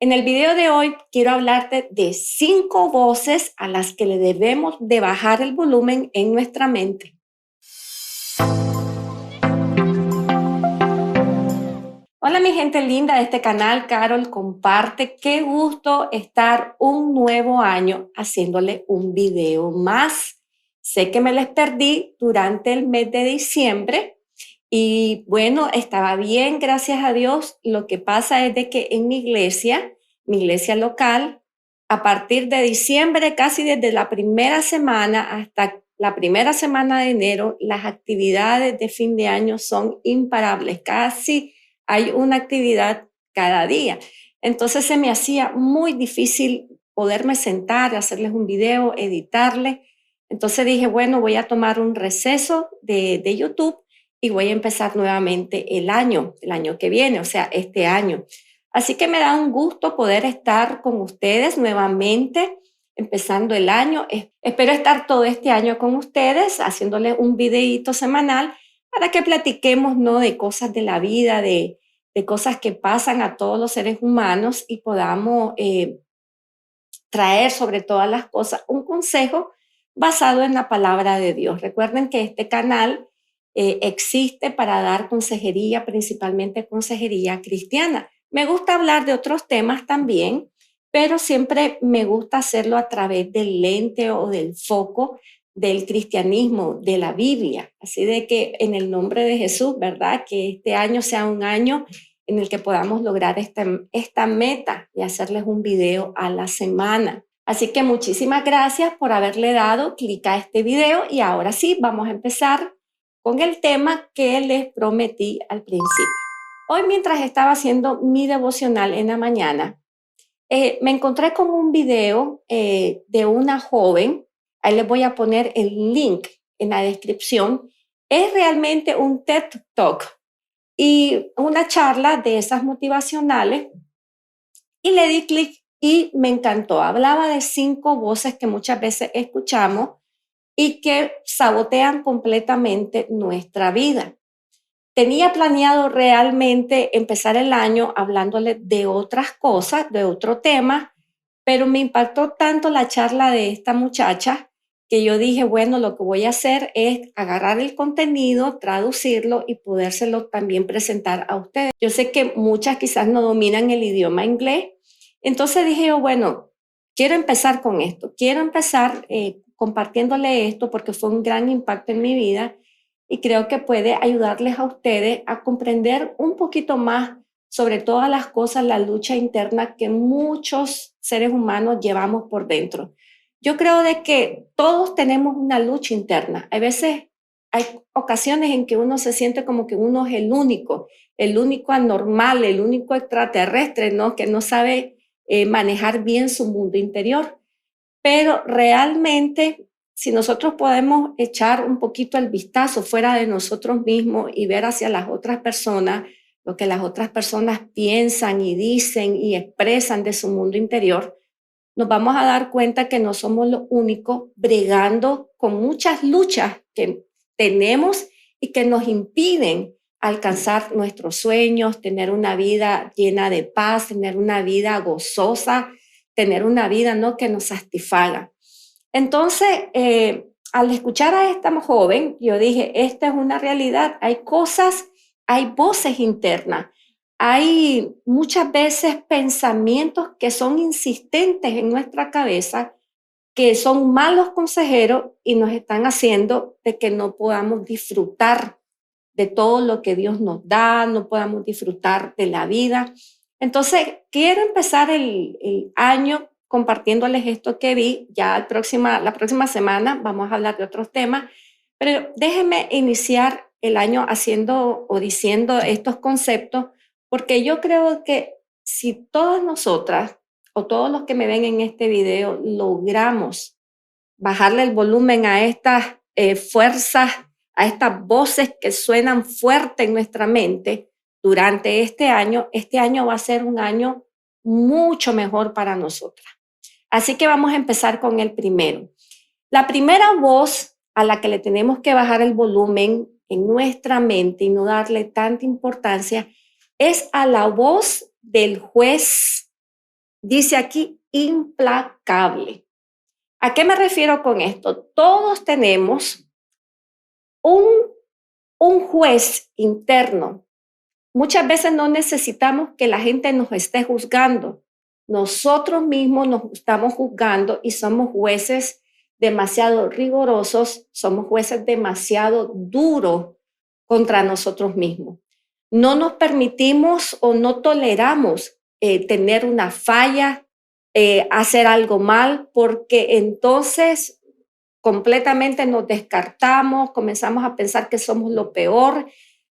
En el video de hoy quiero hablarte de 5 voces a las que le debemos de bajar el volumen en nuestra mente. Hola mi gente linda de este canal, Carol comparte. Qué gusto estar un nuevo año haciéndole un video más. Sé que me les perdí durante el mes de diciembre y bueno, estaba bien, gracias a Dios. Lo que pasa es de que en mi iglesia local, a partir de diciembre, casi desde la primera semana hasta la primera semana de enero, las actividades de fin de año son imparables, casi hay una actividad cada día. Entonces se me hacía muy difícil poderme sentar, hacerles un video, editarle. Entonces dije, bueno, voy a tomar un receso de YouTube y voy a empezar nuevamente el año que viene, o sea, este año. Así que me da un gusto poder estar con ustedes nuevamente, empezando el año. Espero estar todo este año con ustedes, haciéndoles un videíto semanal para que platiquemos, ¿no?, de cosas de la vida, de cosas que pasan a todos los seres humanos y podamos traer sobre todas las cosas un consejo basado en la palabra de Dios. Recuerden que este canal existe para dar consejería, principalmente consejería cristiana. Me gusta hablar de otros temas también, pero siempre me gusta hacerlo a través del lente o del foco del cristianismo, de la Biblia. Así de que en el nombre de Jesús, ¿verdad? Que este año sea un año en el que podamos lograr esta meta de hacerles un video a la semana. Así que muchísimas gracias por haberle dado clic a este video y ahora sí, vamos a empezar con el tema que les prometí al principio. Hoy mientras estaba haciendo mi devocional en la mañana, me encontré con un video de una joven. Ahí les voy a poner el link en la descripción. Es realmente un TED Talk y una charla de esas motivacionales y le di clic y me encantó. Hablaba de 5 voces que muchas veces escuchamos y que sabotean completamente nuestra vida. Tenía planeado realmente empezar el año hablándole de otras cosas, de otro tema, pero me impactó tanto la charla de esta muchacha que yo dije, bueno, lo que voy a hacer es agarrar el contenido, traducirlo y podérselo también presentar a ustedes. Yo sé que muchas quizás no dominan el idioma inglés, entonces dije yo, bueno, quiero empezar con esto, quiero empezar compartiéndole esto porque fue un gran impacto en mi vida y creo que puede ayudarles a ustedes a comprender un poquito más sobre todas las cosas, la lucha interna que muchos seres humanos llevamos por dentro. Yo creo de que todos tenemos una lucha interna. A veces hay ocasiones en que uno se siente como que uno es el único anormal, el único extraterrestre, ¿no? Que no sabe manejar bien su mundo interior. Pero realmente, si nosotros podemos echar un poquito el vistazo fuera de nosotros mismos y ver hacia las otras personas, lo que las otras personas piensan y dicen y expresan de su mundo interior, nos vamos a dar cuenta que no somos los únicos bregando con muchas luchas que tenemos y que nos impiden alcanzar nuestros sueños, tener una vida llena de paz, tener una vida gozosa, tener una vida, ¿no?, que nos satisfaga. Entonces, al escuchar a esta joven, yo dije, esta es una realidad, hay cosas, hay voces internas, hay muchas veces pensamientos que son insistentes en nuestra cabeza, que son malos consejeros y nos están haciendo de que no podamos disfrutar de todo lo que Dios nos da, no podamos disfrutar de la vida. Entonces, quiero empezar el año compartiéndoles esto que vi. Ya la próxima semana vamos a hablar de otros temas, pero déjenme iniciar el año haciendo o diciendo estos conceptos, porque yo creo que si todas nosotras o todos los que me ven en este video logramos bajarle el volumen a estas fuerzas, a estas voces que suenan fuerte en nuestra mente durante este año va a ser un año mucho mejor para nosotras. Así que vamos a empezar con el primero. La primera voz a la que le tenemos que bajar el volumen en nuestra mente y no darle tanta importancia es a la voz del juez Dice aquí implacable. ¿A qué me refiero con esto? Todos tenemos un, un juez interno. Muchas veces no necesitamos que la gente nos esté juzgando. Nosotros mismos nos estamos juzgando y somos jueces demasiado rigurosos, somos jueces demasiado duros contra nosotros mismos. No nos permitimos o no toleramos tener una falla, hacer algo mal, porque entonces completamente nos descartamos, comenzamos a pensar que somos lo peor,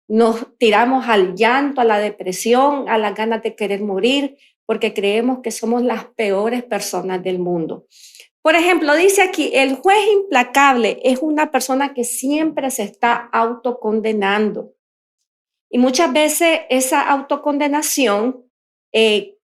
nos tiramos al llanto, a la depresión, a las ganas de querer morir, porque creemos que somos las peores personas del mundo. Por ejemplo, dice aquí, el juez implacable es una persona que siempre se está autocondenando. Y muchas veces esa autocondenación,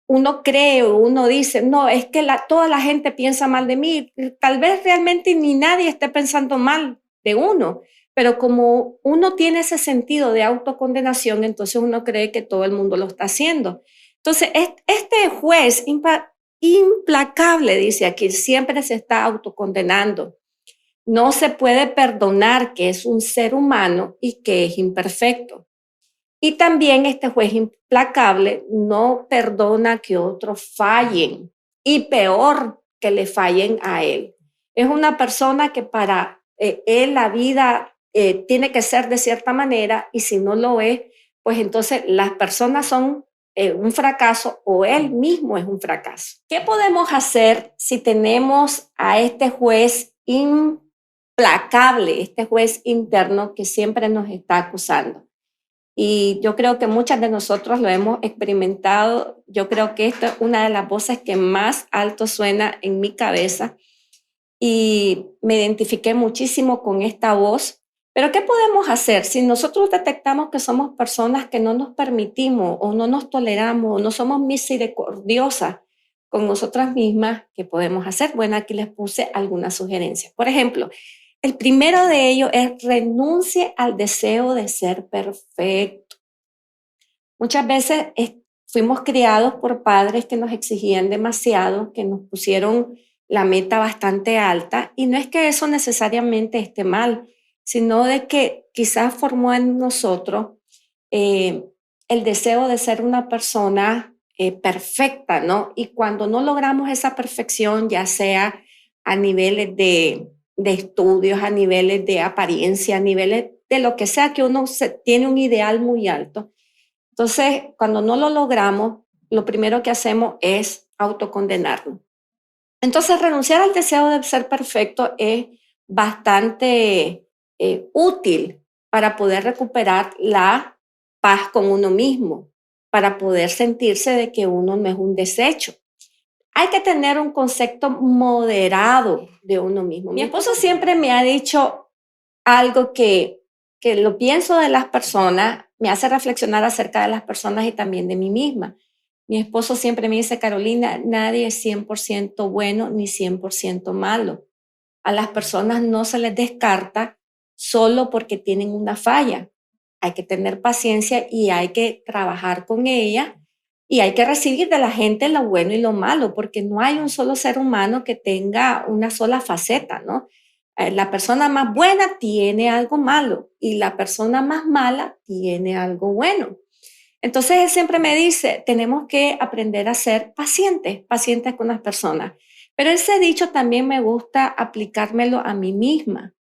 uno cree o uno dice, no, es que toda la gente piensa mal de mí. Tal vez realmente ni nadie esté pensando mal de uno, pero como uno tiene ese sentido de autocondenación, entonces uno cree que todo el mundo lo está haciendo. Entonces, este juez implacable, dice aquí, siempre se está autocondenando. No se puede perdonar que es un ser humano y que es imperfecto. Y también este juez implacable no perdona que otros fallen y peor que le fallen a él. Es una persona que para él la vida tiene que ser de cierta manera y si no lo es, pues entonces las personas son un fracaso o él mismo es un fracaso. ¿Qué podemos hacer si tenemos a este juez implacable, este juez interno que siempre nos está acusando? Y yo creo que muchas de nosotros lo hemos experimentado. Yo creo que esta es una de las voces que más alto suena en mi cabeza y me identifiqué muchísimo con esta voz. Pero ¿qué podemos hacer si nosotros detectamos que somos personas que no nos permitimos o no nos toleramos o no somos misericordiosas con nosotras mismas? ¿Qué podemos hacer? Bueno, aquí les puse algunas sugerencias. Por ejemplo, el primero de ellos es renuncie al deseo de ser perfecto. Muchas veces fuimos criados por padres que nos exigían demasiado, que nos pusieron la meta bastante alta y no es que eso necesariamente esté mal, sino de que quizás formó en nosotros eh, el deseo de ser una persona perfecta, ¿no? Y cuando no logramos esa perfección, ya sea a niveles de estudios, a niveles de apariencia, a niveles de lo que sea que uno tiene un ideal muy alto, entonces, cuando no lo logramos, lo primero que hacemos es autocondenarnos. Entonces, renunciar al deseo de ser perfecto es bastante útil para poder recuperar la paz con uno mismo, para poder sentirse de que uno no es un desecho. Hay que tener un concepto moderado de uno mismo. Mi esposo siempre me ha dicho algo que lo pienso de las personas, me hace reflexionar acerca de las personas y también de mí misma. Mi esposo siempre me dice, Carolina, nadie es 100% bueno ni 100% malo. A las personas no se les descarta solo porque tienen una falla. Hay que tener paciencia y hay que trabajar con ella y hay que recibir de la gente lo bueno y lo malo, porque no hay un solo ser humano que tenga una sola faceta, ¿no? La persona más buena tiene algo malo y la persona más mala tiene algo bueno. Entonces él siempre me dice, tenemos que aprender a ser pacientes, pacientes con las personas. Pero ese dicho también me gusta aplicármelo a mí misma.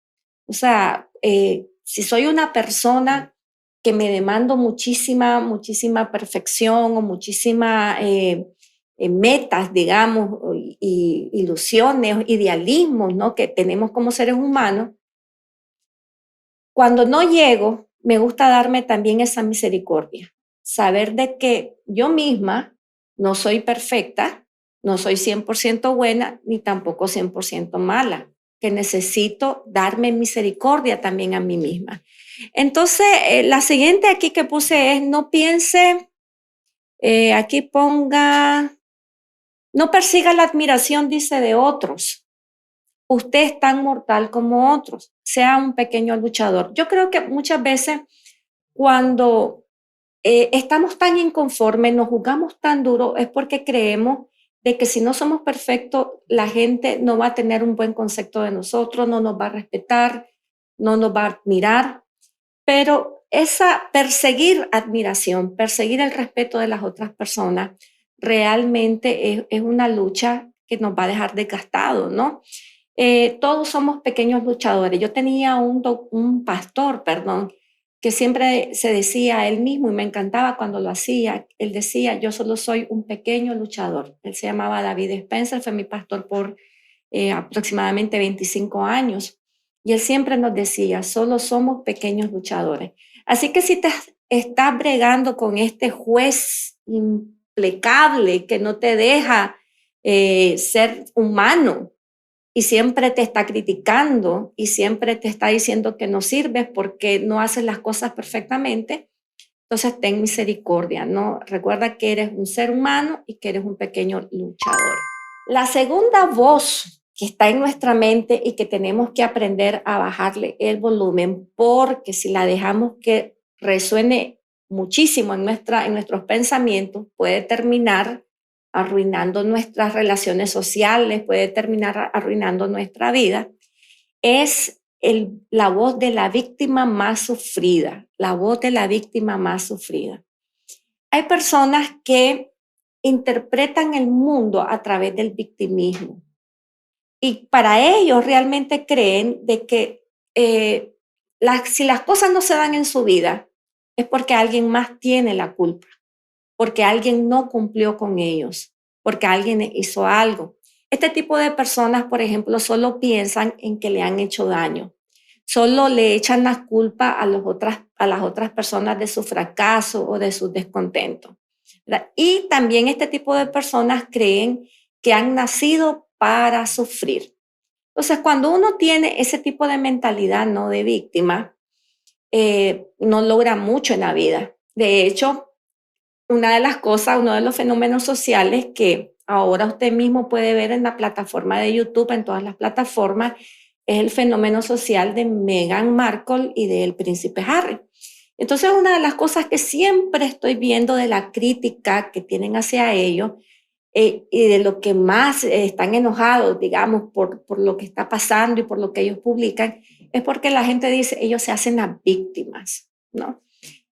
O sea, si soy una persona que me demando muchísima perfección o muchísima metas, digamos, y ilusiones, idealismos, ¿no? Que tenemos como seres humanos, cuando no llego, me gusta darme también esa misericordia, saber de que yo misma no soy perfecta, no soy 100% buena, ni tampoco 100% mala, que necesito darme misericordia también a mí misma. Entonces, la siguiente aquí que puse es, no piense, aquí ponga, no persiga la admiración, dice, de otros. Usted es tan mortal como otros, sea un pequeño luchador. Yo creo que muchas veces cuando estamos tan inconformes, nos juzgamos tan duro, es porque creemos de que si no somos perfectos, la gente no va a tener un buen concepto de nosotros, no nos va a respetar, no nos va a admirar. Pero esa perseguir admiración, perseguir el respeto de las otras personas, realmente es una lucha que nos va a dejar desgastados, ¿no? Todos somos pequeños luchadores. Yo tenía un pastor, perdón, que siempre se decía a él mismo, y me encantaba cuando lo hacía, él decía, yo solo soy un pequeño luchador. Él se llamaba David Spencer, fue mi pastor por aproximadamente 25 años. Y él siempre nos decía, solo somos pequeños luchadores. Así que si te estás bregando con este juez implacable que no te deja ser humano y siempre te está criticando y siempre te está diciendo que no sirves porque no haces las cosas perfectamente, entonces ten misericordia, ¿no? Recuerda que eres un ser humano y que eres un pequeño luchador. La segunda voz que está en nuestra mente y que tenemos que aprender a bajarle el volumen, porque si la dejamos que resuene muchísimo en nuestros pensamientos, puede terminar arruinando nuestras relaciones sociales, puede terminar arruinando nuestra vida, es la voz de la víctima más sufrida, la voz de la víctima más sufrida. Hay personas que interpretan el mundo a través del victimismo y para ellos realmente creen de que si las cosas no se dan en su vida es porque alguien más tiene la culpa, porque alguien no cumplió con ellos, porque alguien hizo algo. Este tipo de personas, por ejemplo, solo piensan en que le han hecho daño, solo le echan la culpa a las otras personas de su fracaso o de su descontento, ¿verdad? Y también este tipo de personas creen que han nacido para sufrir. Entonces, cuando uno tiene ese tipo de mentalidad, ¿no?, de víctima, no logra mucho en la vida. De hecho, una de las cosas, uno de los fenómenos sociales que ahora usted mismo puede ver en la plataforma de YouTube, en todas las plataformas, es el fenómeno social de Meghan Markle y del príncipe Harry. Entonces, una de las cosas que siempre estoy viendo de la crítica que tienen hacia ellos y de lo que más están enojados, digamos, por lo que está pasando y por lo que ellos publican, es porque la gente dice, ellos se hacen las víctimas, ¿no?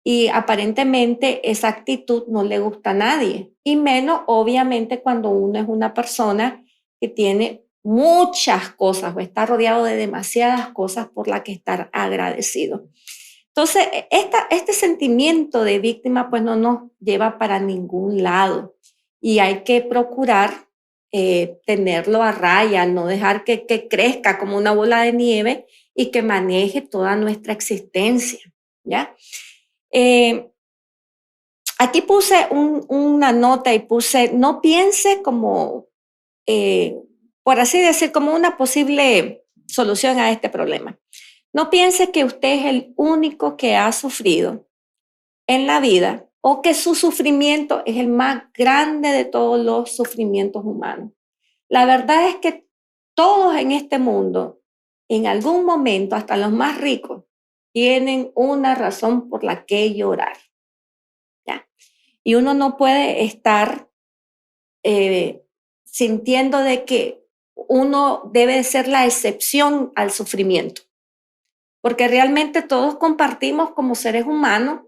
Y aparentemente esa actitud no le gusta a nadie, y menos obviamente cuando uno es una persona que tiene muchas cosas o está rodeado de demasiadas cosas por las que estar agradecido. Entonces, este sentimiento de víctima pues no nos lleva para ningún lado y hay que procurar tenerlo a raya, no dejar que crezca como una bola de nieve y que maneje toda nuestra existencia, ¿ya? Eh, Aquí puse una nota y puse, no piense como, eh, por así decir, como una posible solución a este problema. No piense que usted es el único que ha sufrido en la vida o que su sufrimiento es el más grande de todos los sufrimientos humanos. La verdad es que todos en este mundo, en algún momento, hasta los más ricos, tienen una razón por la que llorar, ¿ya? Y uno no puede estar eh, sintiendo de que uno debe ser la excepción al sufrimiento, porque realmente todos compartimos como seres humanos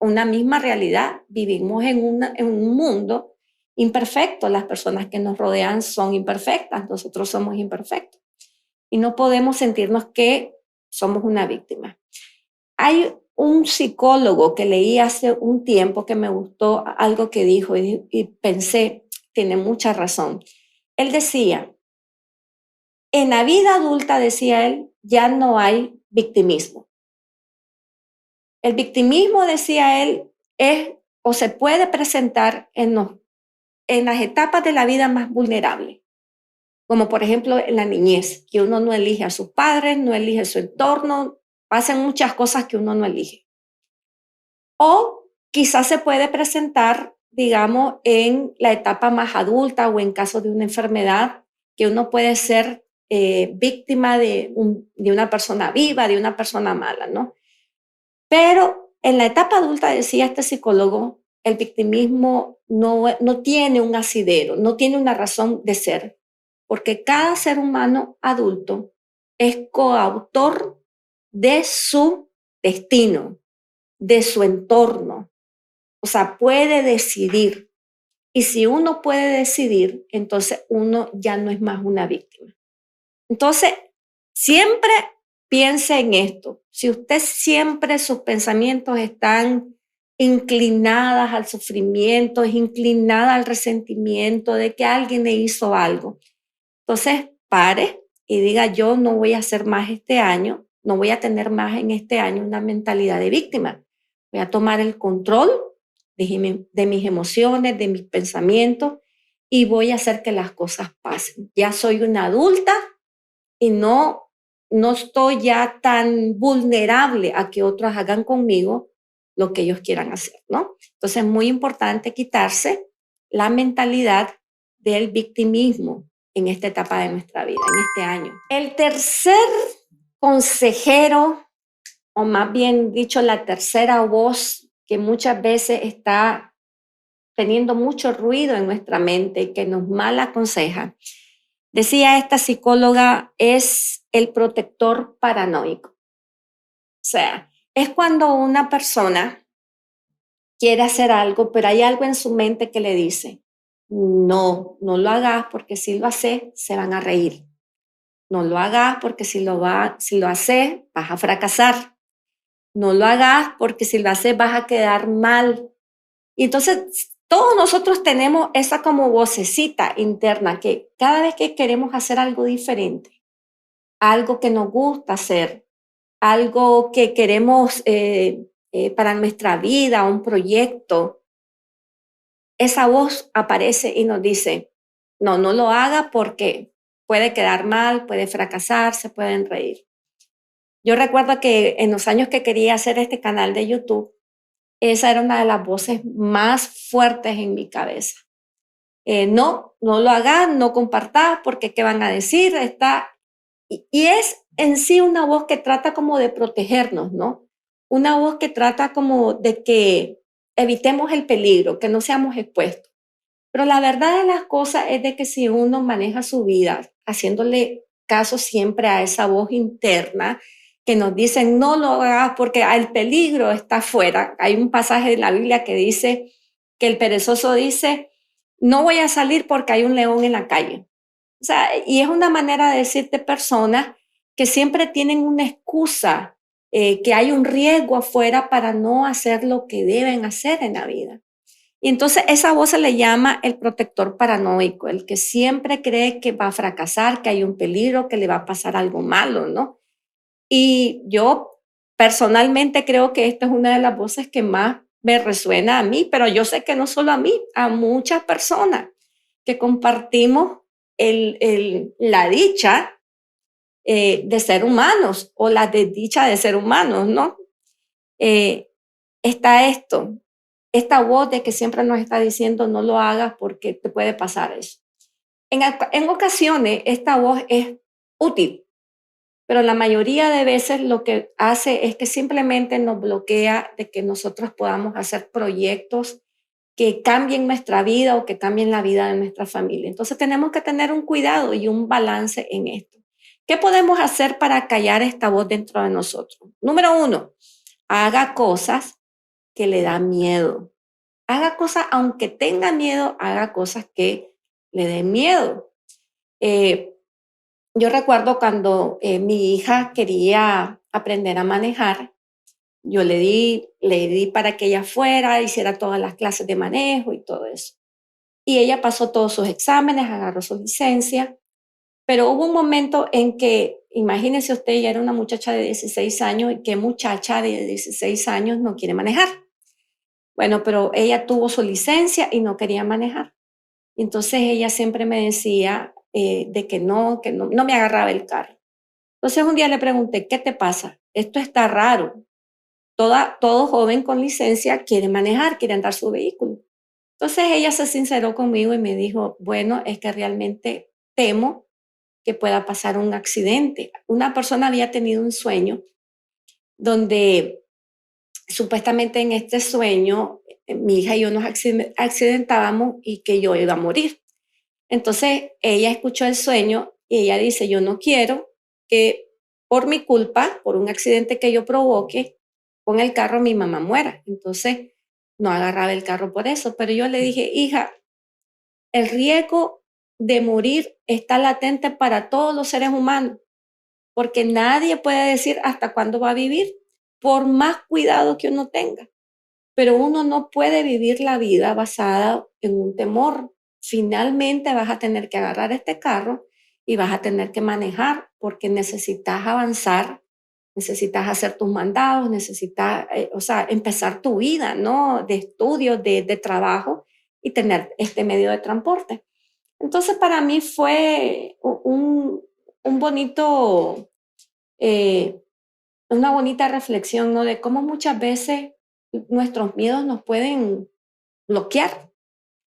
una misma realidad. Vivimos en un mundo imperfecto, las personas que nos rodean son imperfectas, nosotros somos imperfectos y no podemos sentirnos que somos una víctima. Hay un psicólogo que leí hace un tiempo que me gustó algo que dijo y pensé, tiene mucha razón. Él decía, en la vida adulta, decía él, ya no hay victimismo. El victimismo, decía él, es o se puede presentar en las etapas de la vida más vulnerables, como por ejemplo en la niñez, que uno no elige a sus padres, no elige su entorno, pasan muchas cosas que uno no elige. O quizás se puede presentar, digamos, en la etapa más adulta o en caso de una enfermedad, que uno puede ser víctima de una persona viva, de una persona mala, ¿no? Pero en la etapa adulta, decía este psicólogo, el victimismo no tiene un asidero, no tiene una razón de ser, porque cada ser humano adulto es coautor de su destino, de su entorno. O sea, puede decidir. Y si uno puede decidir, entonces uno ya no es más una víctima. Entonces, siempre piense en esto. Si usted siempre sus pensamientos están inclinadas al sufrimiento, es inclinada al resentimiento de que alguien le hizo algo, entonces pare y diga, yo no voy a hacer más este año, no voy a tener más en este año una mentalidad de víctima. Voy a tomar el control de mis emociones, de mis pensamientos y voy a hacer que las cosas pasen. Ya soy una adulta y no estoy ya tan vulnerable a que otros hagan conmigo lo que ellos quieran hacer, ¿no? Entonces es muy importante quitarse la mentalidad del victimismo en esta etapa de nuestra vida, en este año. El tercer consejero, o más bien dicho, la tercera voz que muchas veces está teniendo mucho ruido en nuestra mente y que nos mal aconseja, decía esta psicóloga, es el protector paranoico. O sea, es cuando una persona quiere hacer algo, pero hay algo en su mente que le dice, no lo hagas porque si lo haces, se van a reír. No lo hagas porque si lo haces, vas a fracasar. No lo hagas porque si lo haces, vas a quedar mal. Y entonces, todos nosotros tenemos esa como vocecita interna que cada vez que queremos hacer algo diferente, algo que nos gusta hacer, algo que queremos para nuestra vida, un proyecto, esa voz aparece y nos dice, no lo haga porque puede quedar mal, puede fracasar, se pueden reír. Yo recuerdo que en los años que quería hacer este canal de YouTube, esa era una de las voces más fuertes en mi cabeza. No lo hagas, no compartas, porque qué van a decir, y es en sí una voz que trata como de protegernos, ¿no? Una voz que trata como de que evitemos el peligro, que no seamos expuestos. Pero la verdad de las cosas es de que si uno maneja su vida haciéndole caso siempre a esa voz interna que nos dice no lo hagas porque el peligro está afuera. Hay un pasaje de la Biblia que dice que el perezoso dice no voy a salir porque hay un león en la calle. O sea, y es una manera de decirte personas que siempre tienen una excusa, que hay un riesgo afuera para no hacer lo que deben hacer en la vida. Y entonces esa voz se le llama el protector paranoico, el que siempre cree que va a fracasar, que hay un peligro, que le va a pasar algo malo, ¿no? Y yo personalmente creo que esta es una de las voces que más me resuena a mí, pero yo sé que no solo a mí, a muchas personas que compartimos la dicha de ser humanos o la desdicha de ser humanos, ¿no? Eh, está esta voz de que siempre nos está diciendo no lo hagas porque te puede pasar eso. En ocasiones esta voz es útil, pero la mayoría de veces lo que hace es que simplemente nos bloquea de que nosotros podamos hacer proyectos que cambien nuestra vida o que cambien la vida de nuestra familia. Entonces tenemos que tener un cuidado y un balance en esto. ¿Qué podemos hacer para callar esta voz dentro de nosotros? Número uno, haga cosas que le dan miedo. Haga cosas, aunque tenga miedo, haga cosas que le den miedo. Eh, yo recuerdo cuando mi hija quería aprender a manejar, yo le di para que ella fuera, hiciera todas las clases de manejo y todo eso. Y ella pasó todos sus exámenes, agarró su licencia, pero hubo un momento en que, imagínese usted, ella era una muchacha de 16 años, y qué muchacha de 16 años no quiere manejar. Bueno, pero ella tuvo su licencia y no quería manejar. Entonces ella siempre me decía de que no me agarraba el carro. Entonces un día le pregunté, ¿qué te pasa? Esto está raro. Todo joven con licencia quiere manejar, quiere andar su vehículo. Entonces ella se sinceró conmigo y me dijo, bueno, es que realmente temo que pueda pasar un accidente. Una persona había tenido un sueño donde supuestamente en este sueño, mi hija y yo nos accidentábamos y que yo iba a morir. Entonces ella escuchó el sueño y ella dice, yo no quiero que por mi culpa, por un accidente que yo provoque con el carro, mi mamá muera. Entonces no agarraba el carro por eso, pero yo le dije, hija, el riesgo de morir está latente para todos los seres humanos, porque nadie puede decir hasta cuándo va a vivir, por más cuidado que uno tenga. Pero uno no puede vivir la vida basada en un temor. Finalmente vas a tener que agarrar este carro y vas a tener que manejar porque necesitas avanzar, necesitas hacer tus mandados, necesitas, o sea, empezar tu vida, ¿no? De estudio, de trabajo y tener este medio de transporte. Entonces, para mí fue un bonito, eh, una bonita reflexión, ¿no? De cómo muchas veces nuestros miedos nos pueden bloquear,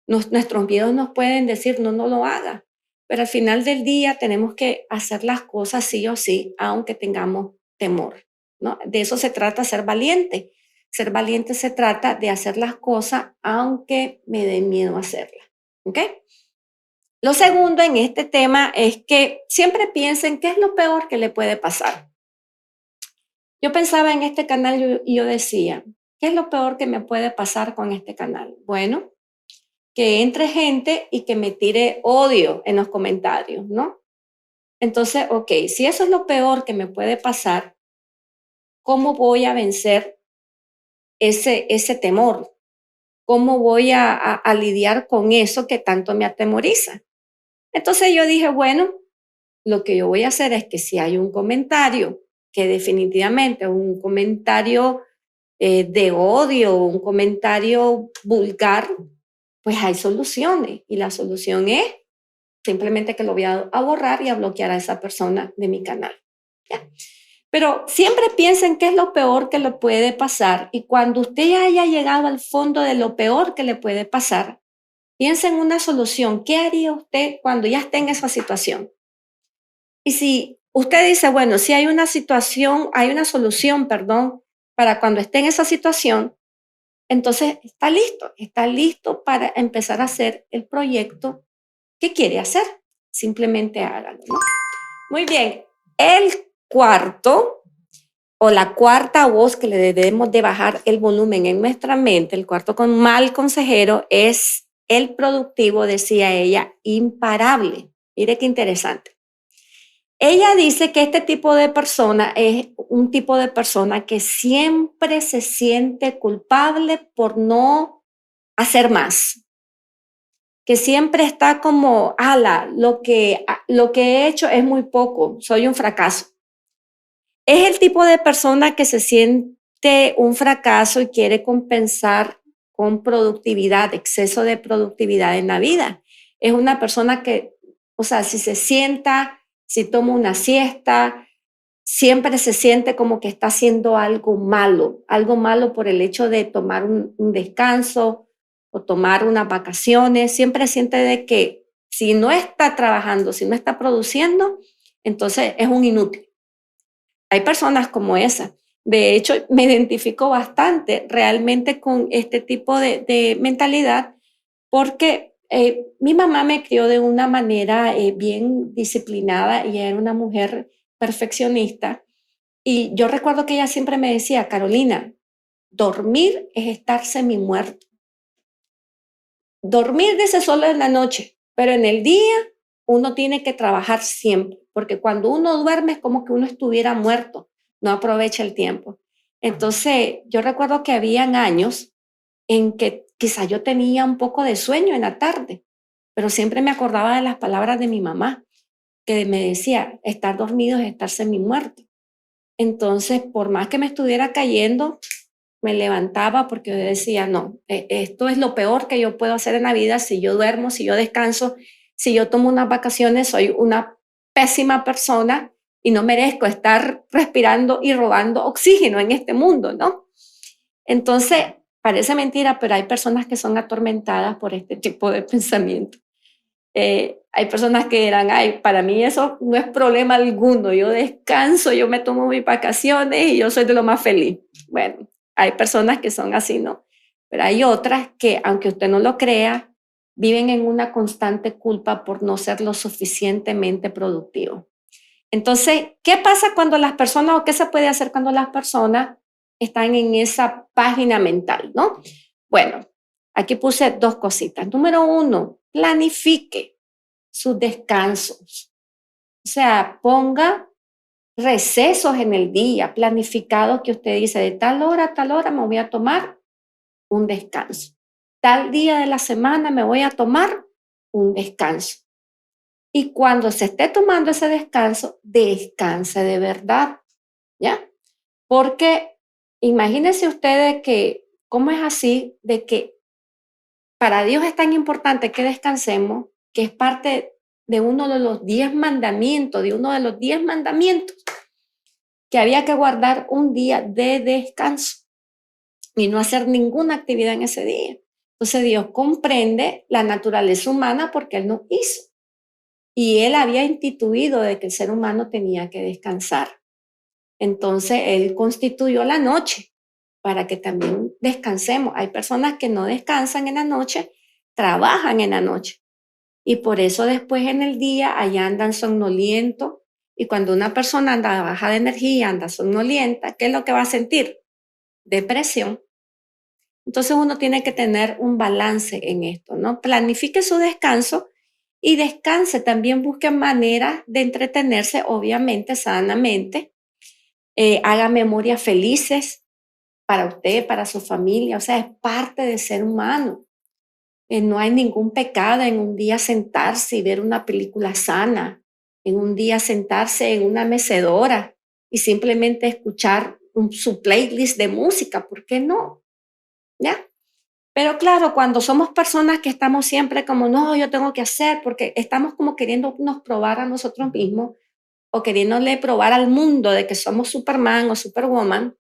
nuestros miedos nos pueden decir, no, no lo haga. Pero al final del día tenemos que hacer las cosas sí o sí, aunque tengamos temor, ¿no? De eso se trata ser valiente. Ser valiente se trata de hacer las cosas aunque me dé miedo hacerlas, ¿ok? Lo segundo en este tema es que siempre piensen qué es lo peor que le puede pasar. Yo pensaba en este canal y yo decía, ¿qué es lo peor que me puede pasar con este canal? Bueno, que entre gente y que me tire odio en los comentarios, ¿no? Entonces, ok, si eso es lo peor que me puede pasar, ¿cómo voy a vencer ese temor? ¿Cómo voy a lidiar con eso que tanto me atemoriza? Entonces yo dije, bueno, lo que yo voy a hacer es que si hay un comentario que definitivamente es un comentario de odio, un comentario vulgar, pues hay soluciones. Y la solución es simplemente que lo voy a borrar y a bloquear a esa persona de mi canal. ¿Ya? Pero siempre piensen qué es lo peor que le puede pasar y cuando usted ya haya llegado al fondo de lo peor que le puede pasar, piense en una solución. ¿Qué haría usted cuando ya esté en esa situación? Y si usted dice, bueno, si hay una situación, hay una solución, perdón, para cuando esté en esa situación, entonces está listo para empezar a hacer el proyecto que quiere hacer. Simplemente hágalo, ¿no? Muy bien. El cuarto o la cuarta voz que le debemos de bajar el volumen en nuestra mente, el cuarto con mal consejero, es el productivo, decía ella, imparable. Mire qué interesante. Ella dice que este tipo de persona es un tipo de persona que siempre se siente culpable por no hacer más, que siempre está como, ala, lo que he hecho es muy poco, soy un fracaso. Es el tipo de persona que se siente un fracaso y quiere compensar con productividad, exceso de productividad en la vida. Es una persona que, o sea, si se sienta, si toma una siesta, siempre se siente como que está haciendo algo malo por el hecho de tomar un descanso o tomar unas vacaciones. Siempre siente de que si no está trabajando, si no está produciendo, entonces es un inútil. Hay personas como esa. De hecho, me identifico bastante realmente con este tipo de mentalidad porque mi mamá me crió de una manera bien disciplinada y era una mujer perfeccionista. Y yo recuerdo que ella siempre me decía, Carolina, dormir es estar semi muerto. Dormir dice solo en la noche, pero en el día uno tiene que trabajar siempre, porque cuando uno duerme es como que uno estuviera muerto, no aprovecha el tiempo. Entonces, yo recuerdo que habían años en que quizá yo tenía un poco de sueño en la tarde, pero siempre me acordaba de las palabras de mi mamá, que me decía, estar dormido es estar semi muerto. Entonces, por más que me estuviera cayendo, me levantaba porque yo decía, no, esto es lo peor que yo puedo hacer en la vida si yo duermo, si yo descanso, si yo tomo unas vacaciones, soy una pésima persona y no merezco estar respirando y robando oxígeno en este mundo, ¿no? Entonces, parece mentira, pero hay personas que son atormentadas por este tipo de pensamiento. Hay personas que dirán, ay, para mí eso no es problema alguno, yo descanso, yo me tomo mis vacaciones y yo soy de lo más feliz. Bueno, Hay personas que son así, ¿no? Pero hay otras que, aunque usted no lo crea, viven en una constante culpa por no ser lo suficientemente productivo. Entonces, ¿qué pasa cuando las personas, o qué se puede hacer cuando las personas están en esa página mental, ¿no? Bueno, aquí puse dos cositas. Número uno, planifique sus descansos. O sea, ponga recesos en el día, planificados que usted dice, de tal hora a tal hora me voy a tomar un descanso. Tal día de la semana me voy a tomar un descanso. Y cuando se esté tomando ese descanso, descanse de verdad, ¿ya? Porque imagínense ustedes que, ¿cómo es así? De que para Dios es tan importante que descansemos, que es parte de uno de los 10 mandamientos, que había que guardar un día de descanso y no hacer ninguna actividad en ese día. Entonces Dios comprende la naturaleza humana porque Él nos hizo. Y Él había instituido de que el ser humano tenía que descansar. Entonces Él constituyó la noche para que también descansemos. Hay personas que no descansan en la noche, trabajan en la noche. Y por eso después en el día allá andan somnolientos. Y cuando una persona anda baja de energía, anda somnolienta, ¿qué es lo que va a sentir? Depresión. Entonces uno tiene que tener un balance en esto, ¿no? Planifique su descanso y descanse. También busque maneras de entretenerse, obviamente, sanamente. Haga memorias felices para usted, para su familia. O sea, es parte de ser humano. No hay ningún pecado en un día sentarse y ver una película sana, en un día sentarse en una mecedora y simplemente escuchar su playlist de música. ¿Por qué no? ¿Ya? Pero claro, cuando somos personas que estamos siempre como, no, yo tengo que hacer, porque estamos como queriéndonos probar a nosotros mismos o queriéndole probar al mundo de que somos Superman o Superwoman,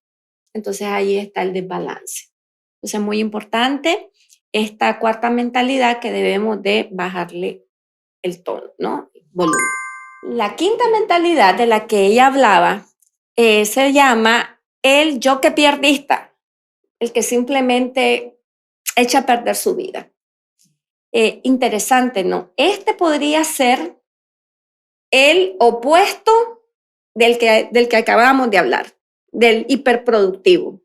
entonces ahí está el desbalance. Entonces es muy importante esta cuarta mentalidad que debemos de bajarle el tono, ¿no? Volumen. La quinta mentalidad de la que ella hablaba se llama el yo que pierdista, el que simplemente echa a perder su vida. Interesante, ¿no? Este podría ser el opuesto del que acabamos de hablar, del hiperproductivo.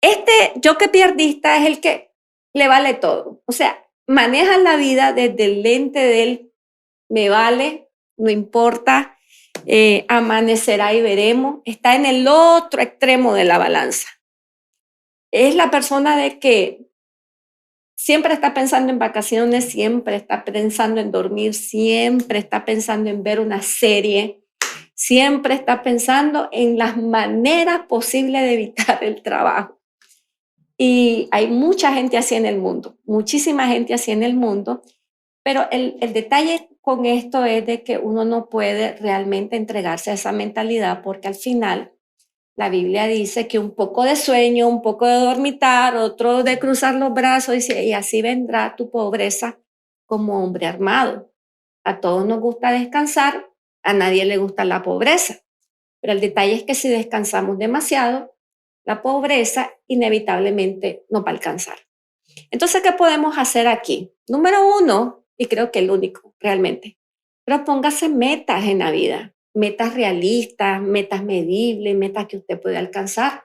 Este yo que pierdista es el que le vale todo. O sea, maneja la vida desde el lente del me vale, no importa, amanecerá y veremos. Está en el otro extremo de la balanza. Es la persona de que siempre está pensando en vacaciones, siempre está pensando en dormir, siempre está pensando en ver una serie, siempre está pensando en las maneras posibles de evitar el trabajo. Y hay mucha gente así en el mundo, muchísima gente así en el mundo, pero el detalle con esto es de que uno no puede realmente entregarse a esa mentalidad porque al final la Biblia dice que un poco de sueño, un poco de dormitar, otro de cruzar los brazos, dice, y así vendrá tu pobreza como hombre armado. A todos nos gusta descansar, a nadie le gusta la pobreza. Pero el detalle es que si descansamos demasiado, la pobreza inevitablemente nos va a alcanzar. Entonces, ¿qué podemos hacer aquí? Número uno, y creo que el único realmente, propóngase metas en la vida, metas realistas, metas medibles, metas que usted puede alcanzar.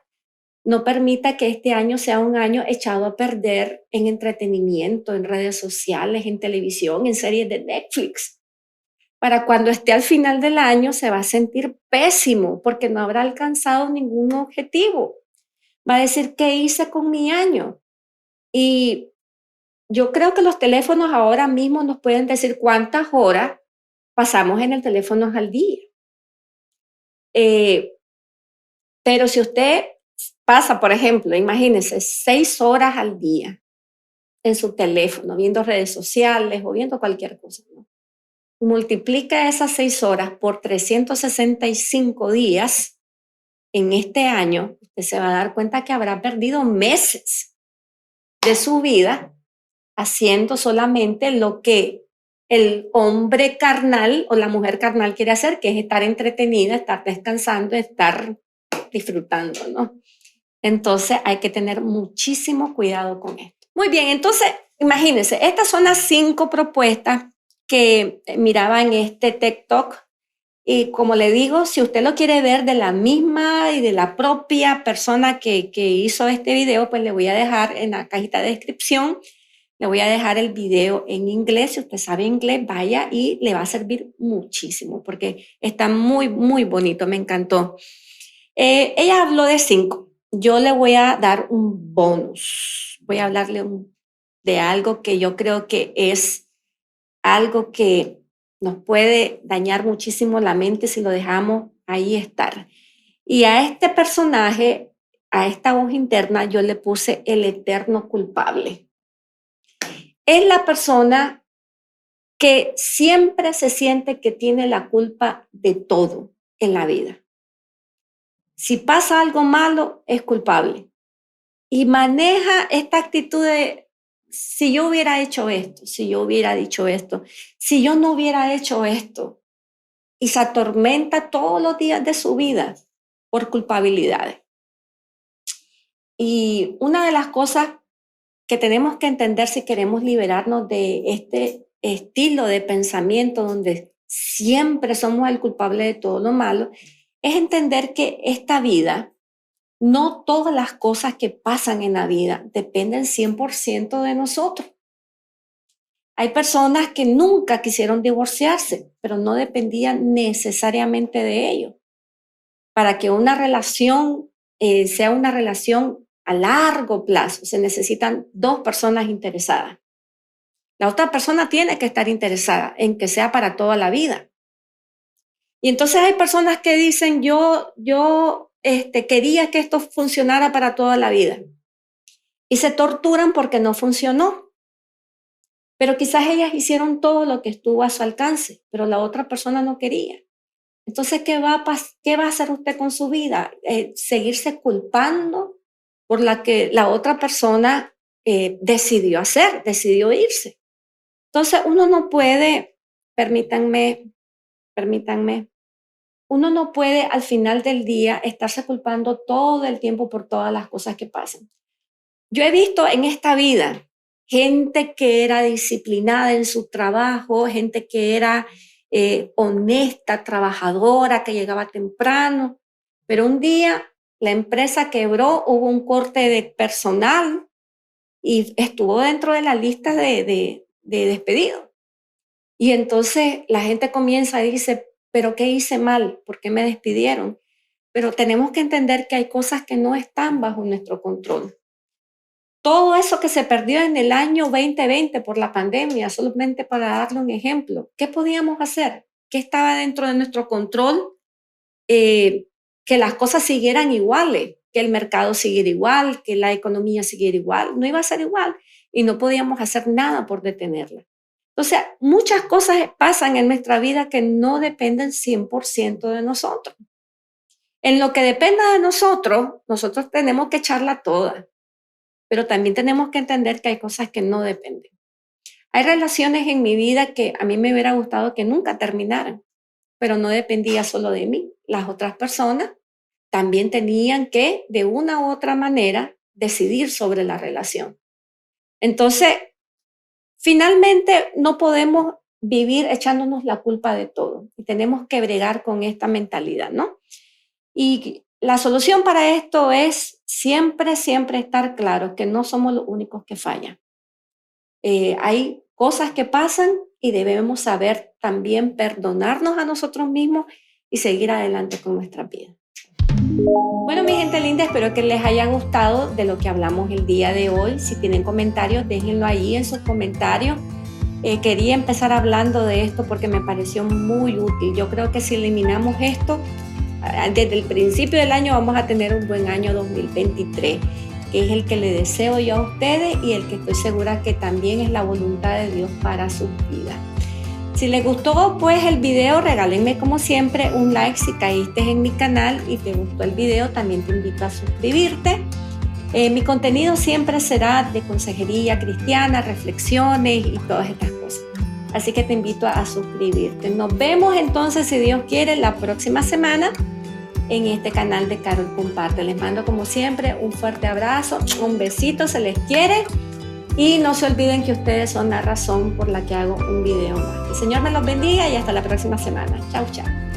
No permita que este año sea un año echado a perder en entretenimiento, en redes sociales, en televisión, en series de Netflix. Para cuando esté al final del año se va a sentir pésimo porque no habrá alcanzado ningún objetivo. Va a decir, ¿qué hice con mi año? Y yo creo que los teléfonos ahora mismo nos pueden decir cuántas horas pasamos en el teléfono al día. Eh, pero si usted pasa, por ejemplo, imagínese, 6 horas al día en su teléfono, viendo redes sociales o viendo cualquier cosa, ¿no? Multiplica esas 6 horas por 365 días en este año, usted se va a dar cuenta que habrá perdido meses de su vida haciendo solamente lo que el hombre carnal o la mujer carnal quiere hacer, que es estar entretenida, estar descansando, estar disfrutando, ¿no? Entonces hay que tener muchísimo cuidado con esto. Muy bien, entonces imagínense, estas son las 5 propuestas que miraba en este TikTok. Y como le digo, si usted lo quiere ver de la misma y de la propia persona que hizo este video, pues le voy a dejar en la cajita de descripción, le voy a dejar el video en inglés. Si usted sabe inglés, vaya y le va a servir muchísimo porque está muy, muy bonito, me encantó. Ella habló de 5. Yo le voy a dar un bonus. Voy a hablarle de algo que yo creo que es algo que nos puede dañar muchísimo la mente si lo dejamos ahí estar. Y a este personaje, a esta voz interna, yo le puse el eterno culpable. Es la persona que siempre se siente que tiene la culpa de todo en la vida. Si pasa algo malo, es culpable. Y maneja esta actitud de, si yo hubiera hecho esto, si yo hubiera dicho esto, si yo no hubiera hecho esto, y se atormenta todos los días de su vida por culpabilidades. Y una de las cosas que tenemos que entender si queremos liberarnos de este estilo de pensamiento donde siempre somos el culpable de todo lo malo, es entender que esta vida, no todas las cosas que pasan en la vida dependen 100% de nosotros. Hay personas que nunca quisieron divorciarse, pero no dependían necesariamente de ello. Para que una relación sea una relación a largo plazo, se necesitan 2 personas interesadas. La otra persona tiene que estar interesada en que sea para toda la vida. Y entonces hay personas que dicen, yo quería que esto funcionara para toda la vida. Y se torturan porque no funcionó. Pero quizás ellas hicieron todo lo que estuvo a su alcance, pero la otra persona no quería. Entonces, ¿qué va a hacer usted con su vida? Seguirse culpando por la que la otra persona decidió irse. Entonces, uno no puede, permítanme, uno no puede al final del día estarse culpando todo el tiempo por todas las cosas que pasan. Yo he visto en esta vida gente que era disciplinada en su trabajo, gente que era honesta, trabajadora, que llegaba temprano, pero un día la empresa quebró, hubo un corte de personal y estuvo dentro de la lista de despedidos. Y entonces la gente comienza y dice, ¿pero qué hice mal? ¿Por qué me despidieron? Pero tenemos que entender que hay cosas que no están bajo nuestro control. Todo eso que se perdió en el año 2020 por la pandemia, solamente para darle un ejemplo, ¿qué podíamos hacer? ¿Qué estaba dentro de nuestro control? Que las cosas siguieran iguales, que el mercado siguiera igual, que la economía siguiera igual. No iba a ser igual y no podíamos hacer nada por detenerla. Entonces, muchas cosas pasan en nuestra vida que no dependen 100% de nosotros. En lo que dependa de nosotros tenemos que echarla toda. Pero también tenemos que entender que hay cosas que no dependen. Hay relaciones en mi vida que a mí me hubiera gustado que nunca terminaran, pero no dependía solo de mí. Las otras personas también tenían que, de una u otra manera, decidir sobre la relación. Entonces, finalmente no podemos vivir echándonos la culpa de todo y tenemos que bregar con esta mentalidad, ¿no? Y la solución para esto es siempre estar claros que no somos los únicos que fallan. Hay cosas que pasan y debemos saber también perdonarnos a nosotros mismos y seguir adelante con nuestra vida. Bueno, mi gente linda, espero que les haya gustado de lo que hablamos el día de hoy. Si tienen comentarios, déjenlo ahí en sus comentarios. Quería empezar hablando de esto porque me pareció muy útil. Yo creo que si eliminamos esto, desde el principio del año vamos a tener un buen año 2023, que es el que le deseo yo a ustedes y el que estoy segura que también es la voluntad de Dios para sus vidas. Si les gustó pues el video, regálenme como siempre un like si caíste en mi canal y te gustó el video, también te invito a suscribirte. Mi contenido siempre será de consejería cristiana, reflexiones y todas estas cosas. Así que te invito a suscribirte. Nos vemos entonces, si Dios quiere, la próxima semana en este canal de Carol Comparte. Les mando como siempre un fuerte abrazo, un besito, se les quiere y no se olviden que ustedes son la razón por la que hago un video más. Que el Señor me los bendiga y hasta la próxima semana. Chau, chau.